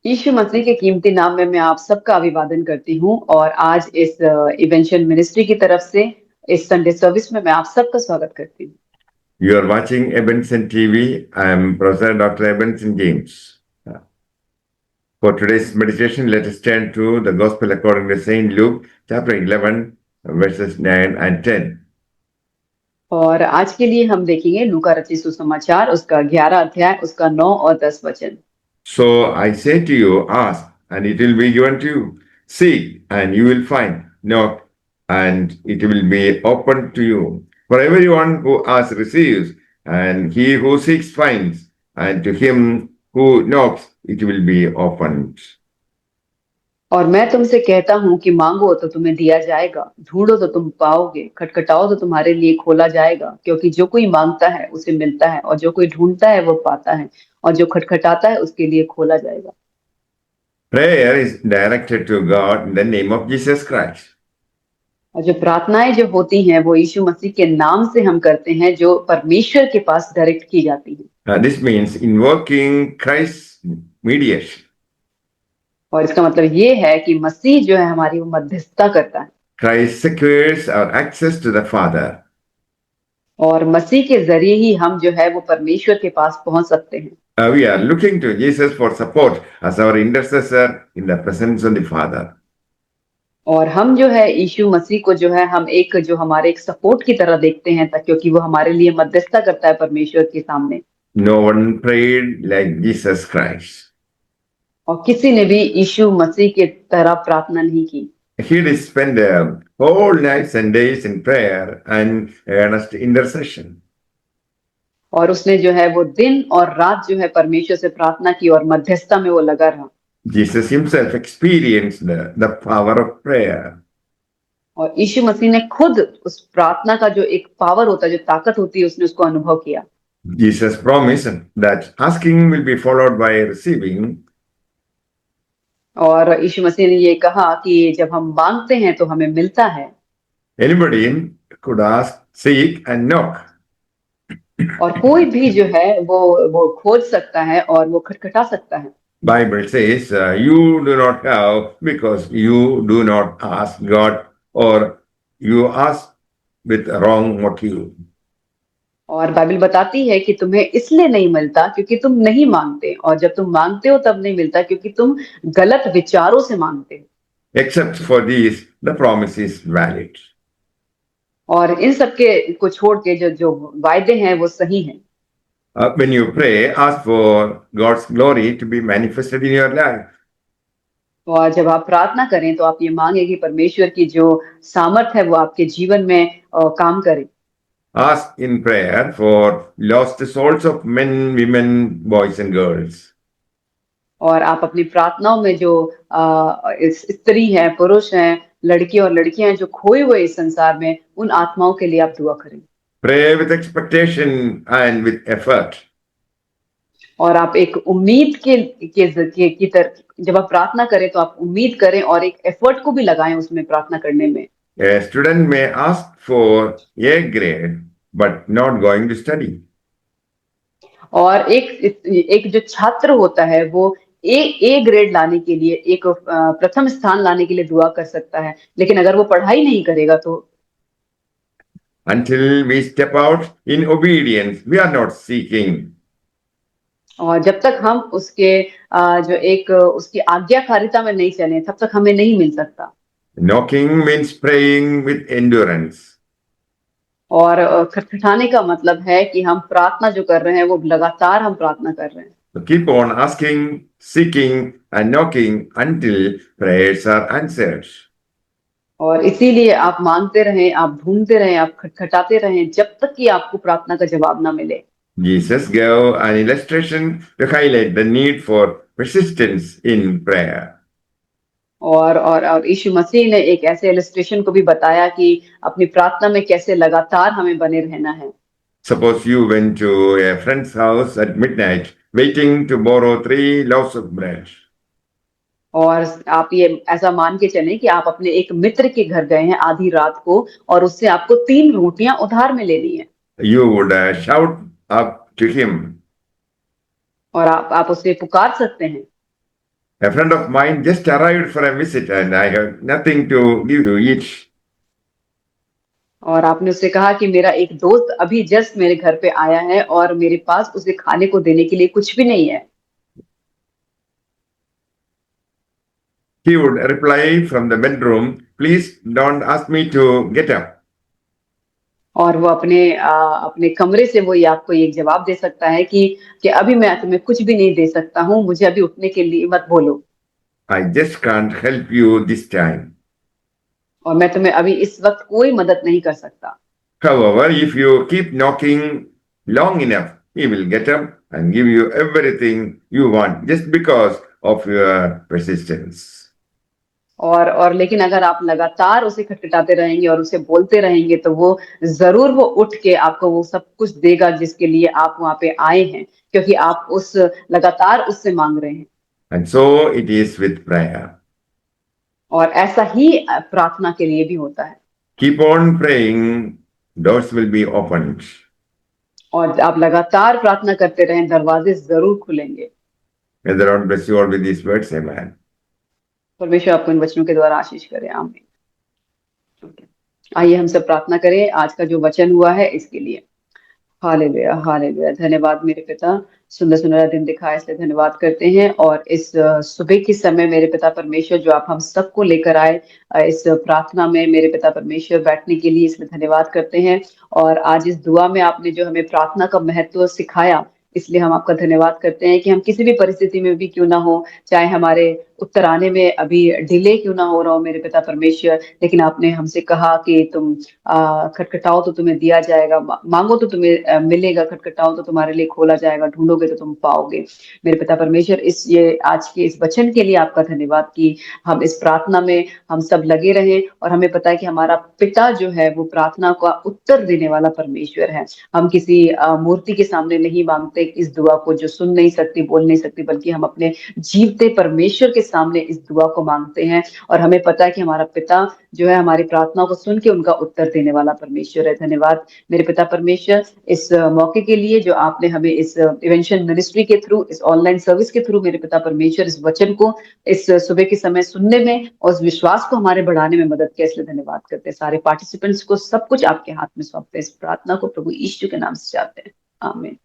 यीशु मसीह के कीमती नाम में मैं आप सबका अभिवादन करती हूँ और आज इस इवेंशन मिनिस्ट्री की तरफ से इस संडे सर्विस में मैं आप सबका स्वागत करती हूँ। You are watching Ebenson TV. I am Professor Dr. Ebenson James. For today's meditation, let us turn to the Gospel according to St. Luke, chapter 11, verses 9 and 10. और आज के लिए हम देखेंगे लूका रचित सुसमाचार उसका 11 अध्याय उसका 9 और 10 वचन। So I say to you, ask, and it will be given to you. Seek, and you will find. Knock, and it will be opened to you. For everyone who asks receives, and he who seeks finds, and to him who knocks it will be opened. और मैं तुमसे कहता हूँ कि मांगो तो तुम्हें दिया जाएगा, ढूंढो तो तुम पाओगे, खटखटाओ तो तुम्हारे लिए खोला जाएगा। क्योंकि जो कोई मांगता है उसे मिलता है, और जो कोई ढूंढता है वो पाता है, और जो खटखटाता है उसके लिए खोला जाएगा। Prayer is directed to God in the name of Jesus Christ. और जो प्रार्थनाएं जो होती हैं वो यीशु मसीह के नाम से हम करते हैं, जो परमेश्वर के पास डायरेक्ट की जाती हैं। This means invoking Christ's mediation. और इसका मतलब ये है कि मसीह जो है हमारी वो मध्यस्थता करता है, Christ secures our access to the Father. और मसीह के जरिए ही हम जो है वो परमेश्वर के पास पहुंच सकते हैं। We are looking to Jesus for support as our intercessor in the presence of the Father. और हम जो है यीशु मसीह को जो है हम एक जो हमारे एक सपोर्ट की तरह देखते हैं, क्योंकि वो हमारे लिए मध्यस्थता करता है परमेश्वर के सामने। No one prayed like Jesus Christ. और किसी ने भी यीशु मसीह के तरह प्रार्थना नहीं की। He did spend whole nights and days in prayer and earnest intercession. और उसने जो है वो दिन और रात जो है परमेश्वर से प्रार्थना की और मध्यस्थता में वो लगा रहा। Jesus himself experienced the power of prayer. और यीशु मसीह ने खुद उस प्रार्थना का जो एक पावर होता है, जो ताकत होती है, उसने उसको अनुभव किया। Jesus promised that asking will be followed by receiving. और यीशु मसीह ने ये कहा कि जब हम मांगते हैं तो हमें मिलता है। Anybody could ask, seek, and knock. और कोई भी जो है वो खोज सकता है और वो खटखटा सकता है। Bible says you do not have because you do not ask God, or you ask with wrong motive. और बाइबल बताती है कि तुम्हें इसलिए नहीं मिलता क्योंकि तुम नहीं मांगते, और जब तुम मांगते हो तब नहीं मिलता क्योंकि तुम गलत विचारों से मांगते हो। Except for these, the promise is valid. और इन सबके को छोड़ के जो जो वायदे हैं वो सही हैं। When you pray, ask for God's glory to be manifested in your life. और जब आप प्रार्थना करें तो आप ये मांगे कि परमेश्वर की जो सामर्थ है वो आपके जीवन में काम करे। Ask in prayer for lost souls of men, women, boys, and girls. और आप अपनी प्रार्थनाओं में जो स्त्री हैं, पुरुष हैं, लड़के और लड़कियां हैं जो खोए हुए इस संसार में, उन आत्माओं के लिए आप दुआ करें। Pray with expectation and with effort. और आप एक उम्मीद की तरह जब आप प्रार्थना करें तो आप उम्मीद करें और एक एफर्ट को भी लगाएं उसमें प्रार्थना करने में। A student may ask for A grade but not going to study. और एक जो छात्र होता है वो ए ग्रेड लाने के लिए, एक प्रथम स्थान लाने के लिए दुआ कर सकता है, लेकिन अगर वो पढ़ाई नहीं करेगा तो। Until we step out in obedience, we are not seeking. और जब तक हम उसके जो एक उसकी आज्ञाकारिता में नहीं चले तब तक हमें नहीं मिल सकता। Knocking means praying with endurance. और खटखटाने का मतलब है कि हम प्रार्थना जो कर रहे हैं वो लगातार हम प्रार्थना कर रहे हैं। So keep on asking, seeking, and knocking until prayers are answered. और इसीलिए आप मांगते रहें, आप ढूंढते रहें, आप खटखटाते रहें जब तक कि आपको प्रार्थना का जवाब ना मिले। Jesus gave an illustration to highlight the need for persistence in prayer. और यीशु मसीह ने एक ऐसे इलस्ट्रेशन को भी बताया कि अपनी प्रार्थना में कैसे लगातार हमें बने रहना है। Suppose you went to a friend's house at midnight, waiting to borrow 3 loaves of bread. और आप ये ऐसा मान के चलें कि आप अपने एक मित्र के घर गए हैं आधी रात को, और उससे आपको 3 रोटियां उधार में लेनी है। You would shout up to him. और आप उसे पुकार सकते हैं। A friend of mine just arrived for a visit and I have nothing to give to eat. और आपने उससे कहा कि मेरा एक दोस्त अभी जस्ट मेरे घर पे आया है और मेरे पास उसे खाने को देने के लिए कुछ भी नहीं है। He would reply from the bedroom, please don't ask me to get up. और वो अपने कमरे से वो ये आपको एक जवाब दे सकता है कि अभी मैं तुम्हें कुछ भी नहीं दे सकता हूँ, मुझे अभी उठने के लिए मत बोलो। I just can't help you this time. और मैं तुम्हें अभी इस वक्त कोई मदद नहीं कर सकता। However, if you keep knocking long enough, he will get up and give you everything you want just because of your persistence. और लेकिन अगर आप लगातार उसे खटखटाते रहेंगे और उसे बोलते रहेंगे तो वो जरूर वो उठ के आपको वो सब कुछ देगा जिसके लिए आप वहां पे आए हैं, क्योंकि आप उस लगातार उससे मांग रहे हैं। And so it is with prayer. और ऐसा ही प्रार्थना के लिए भी होता है। Keep on praying, doors will be opened. और आप लगातार प्रार्थना करते रहें, दरवाजे जरूर खुलेंगे। May the Lord bless you all with these words. Amen. परमेश्वर आपको इन वचनों के द्वारा आशीष करे। आमीन। आइए हम सब प्रार्थना करें आज का जो वचन हुआ है इसके लिए। Hallelujah, hallelujah. धन्यवाद मेरे पिता, सुंदर सुनहरा दिन दिखाया इसलिए धन्यवाद करते हैं। और इस सुबह के समय मेरे पिता परमेश्वर जो आप हम सबको लेकर आए इस प्रार्थना में मेरे पिता परमेश्वर बैठने के लिए, इसलिए धन्यवाद करते हैं। और आज इस दुआ में आपने जो हमें प्रार्थना का महत्व सिखाया, इसलिए हम आपका धन्यवाद करते हैं कि हम किसी भी परिस्थिति में भी क्यों ना हो, चाहे हमारे उत्तर आने में अभी डिले क्यों ना हो रहा हो मेरे पिता परमेश्वर, लेकिन आपने हमसे कहा कि तुम खटखटाओ तो तुम्हें दिया जाएगा, मांगो तो तुम्हें मिलेगा, खटखटाओ तो तुम्हारे लिए खोला जाएगा, ढूंढोगे तो तुम पाओगे। मेरे पिता परमेश्वर इस ये आज के इस वचन के लिए आपका धन्यवाद कि हम इस प्रार्थना में हम सब लगे रहें। और हमें पता है कि हमारा पिता जो है वो प्रार्थना का उत्तर देने वाला परमेश्वर है। हम किसी मूर्ति के सामने नहीं मांगते इस दुआ को जो सुन नहीं सकती, बोल नहीं सकती, बल्कि हम अपने जीवते परमेश्वर के सामने इस दुआ को मांगते हैं। और हमें पता है कि हमारा पिता जो है हमारी प्रार्थना को सुन के उनका उत्तर देने वाला परमेश्वर है। धन्यवाद मेरे पिता परमेश्वर इस मौके के लिए जो आपने हमें इस इवेंशन मिनिस्ट्री के थ्रू, इस ऑनलाइन सर्विस के थ्रू मेरे पिता परमेश्वर इस वचन को इस सुबह के समय सुनने में और उस विश्वास को हमारे बढ़ाने में मदद किया, इसलिए धन्यवाद करते हैं। सारे पार्टिसिपेंट्स को सब कुछ आपके हाथ में सौंपते हैं। इस प्रार्थना को प्रभु यीशु के नाम से चाहते हैं, आमीन।